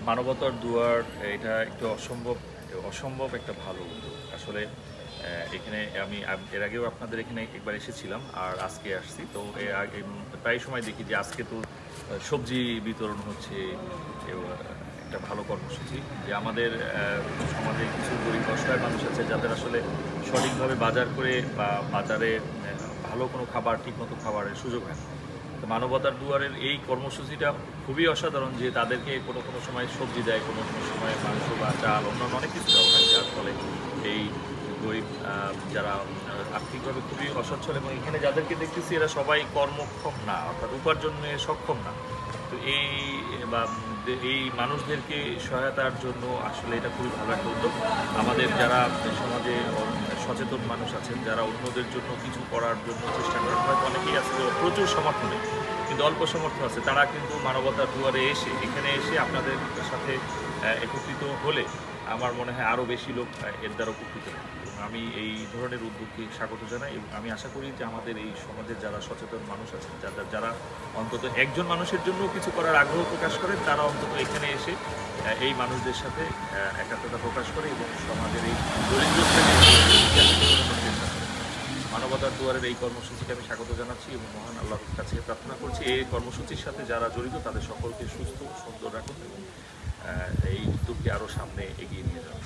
মানবতার দুয়ার এটা একটু অসম্ভব একটা ভালো উদ্যোগ আসলে। এখানে আমি এর আগেও আপনাদের এখানে একবার এসেছিলাম আর আজকে আসছি। তো এর আগে প্রায় সময় দেখি যে আজকে তো সবজি বিতরণ হচ্ছে। একটা ভালো কর্মসূচি যে আমাদের সমাজে কিছু গরিব অসহায় মানুষ আছে যাদের আসলে সঠিকভাবে বাজার করে বা বাজারে ভালো কোনো খাবার ঠিকমতো খাবারের সুযোগ হয় না। তো মানবতার দুয়ারের এই কর্মসূচিটা খুবই অসাধারণ যে তাদেরকে কোনো কোনো সময় সবজি দেয়, কোনো কোনো সময় মাংস বা চাল অন্যান্য অনেক কিছু দেওয়া হয়, যার ফলে এই গরিব যারা আর্থিকভাবে খুবই অসচ্ছল এবং এখানে যাদেরকে দেখতেছি এরা সবাই কর্মক্ষম না, অর্থাৎ উপার্জনে সক্ষম না। তো বা এই মানুষদেরকে সহায়তার জন্য আসলে এটা খুবই ভালো একটা উদ্যোগ। আমাদের যারা সমাজে সচেতন মানুষ আছেন, যারা অন্যদের জন্য কিছু করার জন্য চেষ্টা করেন, হয়তো অনেকেই আছে যে প্রচুর সমর্থ নেই কিন্তু অল্প সমর্থ আছে, তারা কিন্তু মানবতার দুয়ারে এখানে এসে আপনাদের সাথে একত্রিত হলে আমার মনে হয় আরও বেশি লোক এর দ্বারা উপকৃত হবে। এবং আমি এই ধরনের উদ্যোগকে স্বাগত জানাই এবং আমি আশা করি যে আমাদের এই সমাজের যারা সচেতন মানুষ আছেন, যারা অন্তত একজন মানুষের জন্য কিছু করার আগ্রহ প্রকাশ করেন, তারা অন্তত এখানে এসে এই মানুষদের সাথে একাত্মতা প্রকাশ করে এবং সমাজের এই দরিদ্র মানবতার দুয়ারের এই কর্মসূচিকে আমি স্বাগত জানাচ্ছি এবং মহান আল্লাহর কাছে প্রার্থনা করছি এই কর্মসূচির সাথে যারা জড়িত তাদের সকলকে সুস্থ সুন্দর রাখুন এবং এই উদ্যোগকে আরও সামনে এগিয়ে নিয়ে যান।